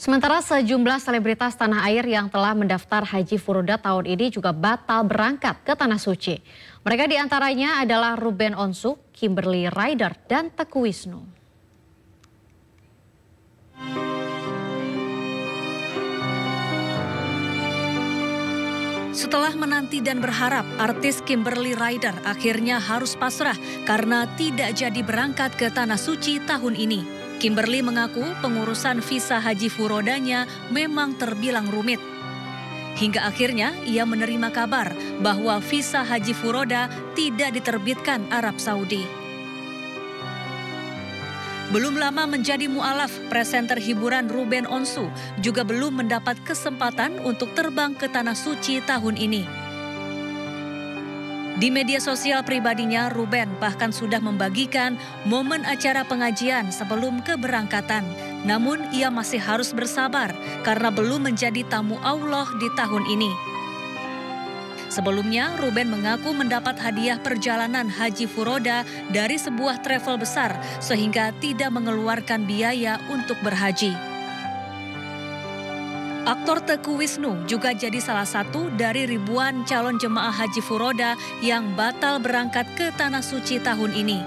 Sementara sejumlah selebritas tanah air yang telah mendaftar Haji Furoda tahun ini juga batal berangkat ke Tanah Suci. Mereka diantaranya adalah Ruben Onsu, Kimberly Ryder, dan Teguh Wisnu. Setelah menanti dan berharap, artis Kimberly Ryder akhirnya harus pasrah karena tidak jadi berangkat ke Tanah Suci tahun ini. Kimberly mengaku pengurusan visa Haji Furodanya memang terbilang rumit. Hingga akhirnya ia menerima kabar bahwa visa Haji Furoda tidak diterbitkan Arab Saudi. Belum lama menjadi mualaf, presenter hiburan Ruben Onsu juga belum mendapat kesempatan untuk terbang ke Tanah Suci tahun ini. Di media sosial pribadinya, Ruben bahkan sudah membagikan momen acara pengajian sebelum keberangkatan. Namun ia masih harus bersabar karena belum menjadi tamu Allah di tahun ini. Sebelumnya, Ruben mengaku mendapat hadiah perjalanan Haji Furoda dari sebuah travel besar sehingga tidak mengeluarkan biaya untuk berhaji. Aktor Teguh Wisnu juga jadi salah satu dari ribuan calon jemaah Haji Furoda yang batal berangkat ke Tanah Suci tahun ini.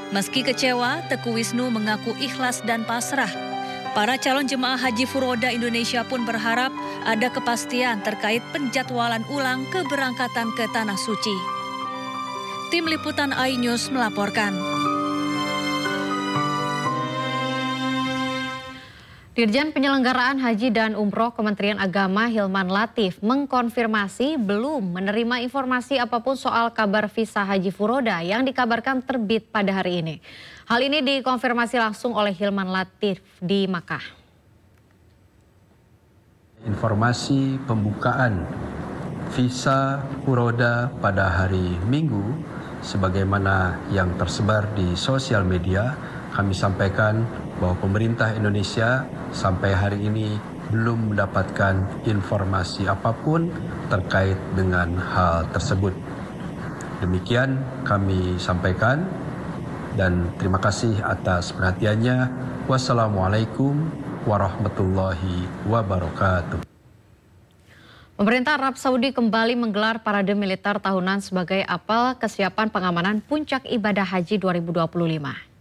Meski kecewa, Teguh Wisnu mengaku ikhlas dan pasrah. Para calon jemaah Haji Furoda Indonesia pun berharap ada kepastian terkait penjadwalan ulang keberangkatan ke Tanah Suci. Tim Liputan iNews melaporkan. Dirjen Penyelenggaraan Haji dan Umroh Kementerian Agama Hilman Latif mengkonfirmasi belum menerima informasi apapun soal kabar visa Haji Furoda yang dikabarkan terbit pada hari ini. Hal ini dikonfirmasi langsung oleh Hilman Latif di Makkah. Informasi pembukaan visa Furoda pada hari Minggu sebagaimana yang tersebar di sosial media, kami sampaikan bahwa pemerintah Indonesia sampai hari ini belum mendapatkan informasi apapun terkait dengan hal tersebut. Demikian kami sampaikan dan terima kasih atas perhatiannya. Wassalamualaikum warahmatullahi wabarakatuh. Pemerintah Arab Saudi kembali menggelar parade militer tahunan sebagai apel kesiapan pengamanan puncak ibadah haji 2025.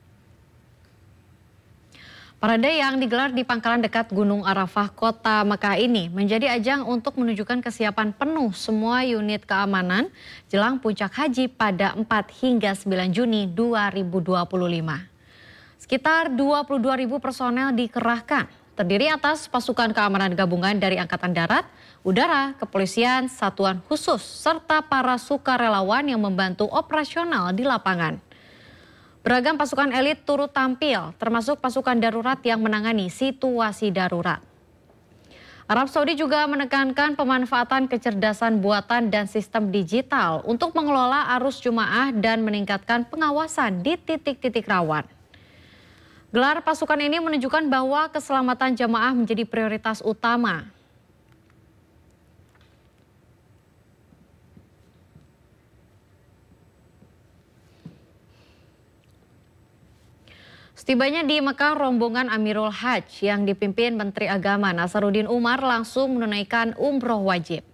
Parade yang digelar di pangkalan dekat Gunung Arafah, Kota Mekah ini menjadi ajang untuk menunjukkan kesiapan penuh semua unit keamanan jelang puncak haji pada 4 hingga 9 Juni 2025. Sekitar 22.000 personel dikerahkan, terdiri atas pasukan keamanan gabungan dari Angkatan Darat, Udara, Kepolisian, Satuan Khusus, serta para sukarelawan yang membantu operasional di lapangan. Beragam pasukan elit turut tampil, termasuk pasukan darurat yang menangani situasi darurat. Arab Saudi juga menekankan pemanfaatan kecerdasan buatan dan sistem digital untuk mengelola arus jemaah dan meningkatkan pengawasan di titik-titik rawan. Gelar pasukan ini menunjukkan bahwa keselamatan jemaah menjadi prioritas utama. Setibanya di Mekah, rombongan Amirul Hajj yang dipimpin Menteri Agama Nasaruddin Umar langsung menunaikan umroh wajib.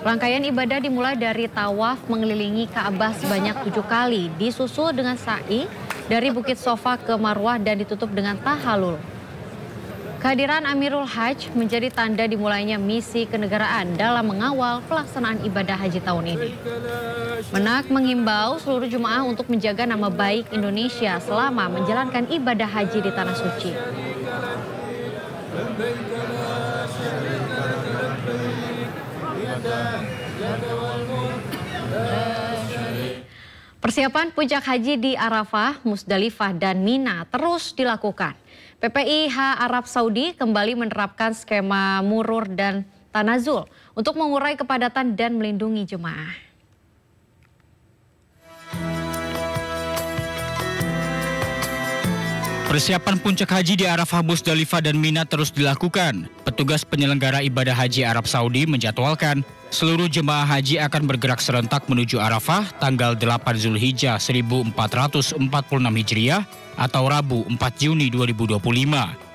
Rangkaian ibadah dimulai dari tawaf mengelilingi Ka'bah sebanyak 7 kali, disusul dengan sa'i dari Bukit Sofa ke Marwah dan ditutup dengan tahalul. Kehadiran Amirul Hajj menjadi tanda dimulainya misi kenegaraan dalam mengawal pelaksanaan ibadah haji tahun ini. Menak mengimbau seluruh jemaah untuk menjaga nama baik Indonesia selama menjalankan ibadah haji di Tanah Suci. Persiapan puncak haji di Arafah, Musdalifah, dan Mina terus dilakukan. PPIH Arab Saudi kembali menerapkan skema murur dan tanazul untuk mengurai kepadatan dan melindungi jemaah. Persiapan puncak haji di Arafah, Musdalifah, dan Mina terus dilakukan. Petugas penyelenggara ibadah haji Arab Saudi menjadwalkan seluruh jemaah haji akan bergerak serentak menuju Arafah tanggal 8 Zulhijjah 1446 Hijriah atau Rabu 4 Juni 2025.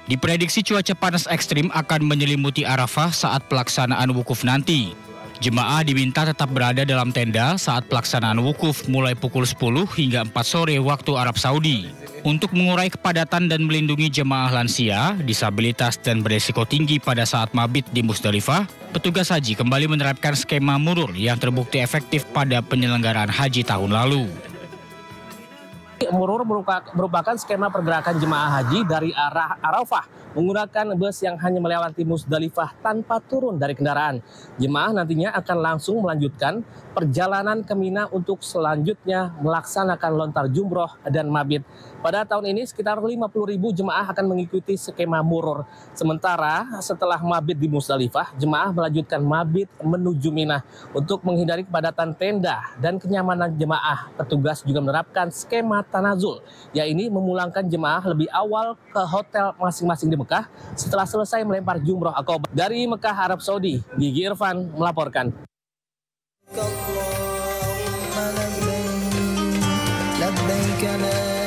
Diprediksi cuaca panas ekstrim akan menyelimuti Arafah saat pelaksanaan wukuf nanti. Jemaah diminta tetap berada dalam tenda saat pelaksanaan wukuf mulai pukul 10 hingga 4 sore waktu Arab Saudi. Untuk mengurai kepadatan dan melindungi jemaah lansia, disabilitas dan beresiko tinggi pada saat mabit di Musdalifah, petugas haji kembali menerapkan skema murur yang terbukti efektif pada penyelenggaraan haji tahun lalu. Murur merupakan skema pergerakan jemaah haji dari arah Arafah menggunakan bus yang hanya melewati Musdalifah tanpa turun dari kendaraan. Jemaah nantinya akan langsung melanjutkan perjalanan ke Mina untuk selanjutnya melaksanakan lontar jumroh dan mabit. Pada tahun ini sekitar 50.000 jemaah akan mengikuti skema murur. Sementara setelah mabit di Musdalifah, jemaah melanjutkan mabit menuju Mina. Untuk menghindari kepadatan tenda dan kenyamanan jemaah, petugas juga menerapkan skema tanazul, yaitu memulangkan jemaah lebih awal ke hotel masing-masing di Mekah setelah selesai melempar jumroh Aqabah. Dari Mekah, Arab Saudi, Gigi Irfan melaporkan. لبيك لا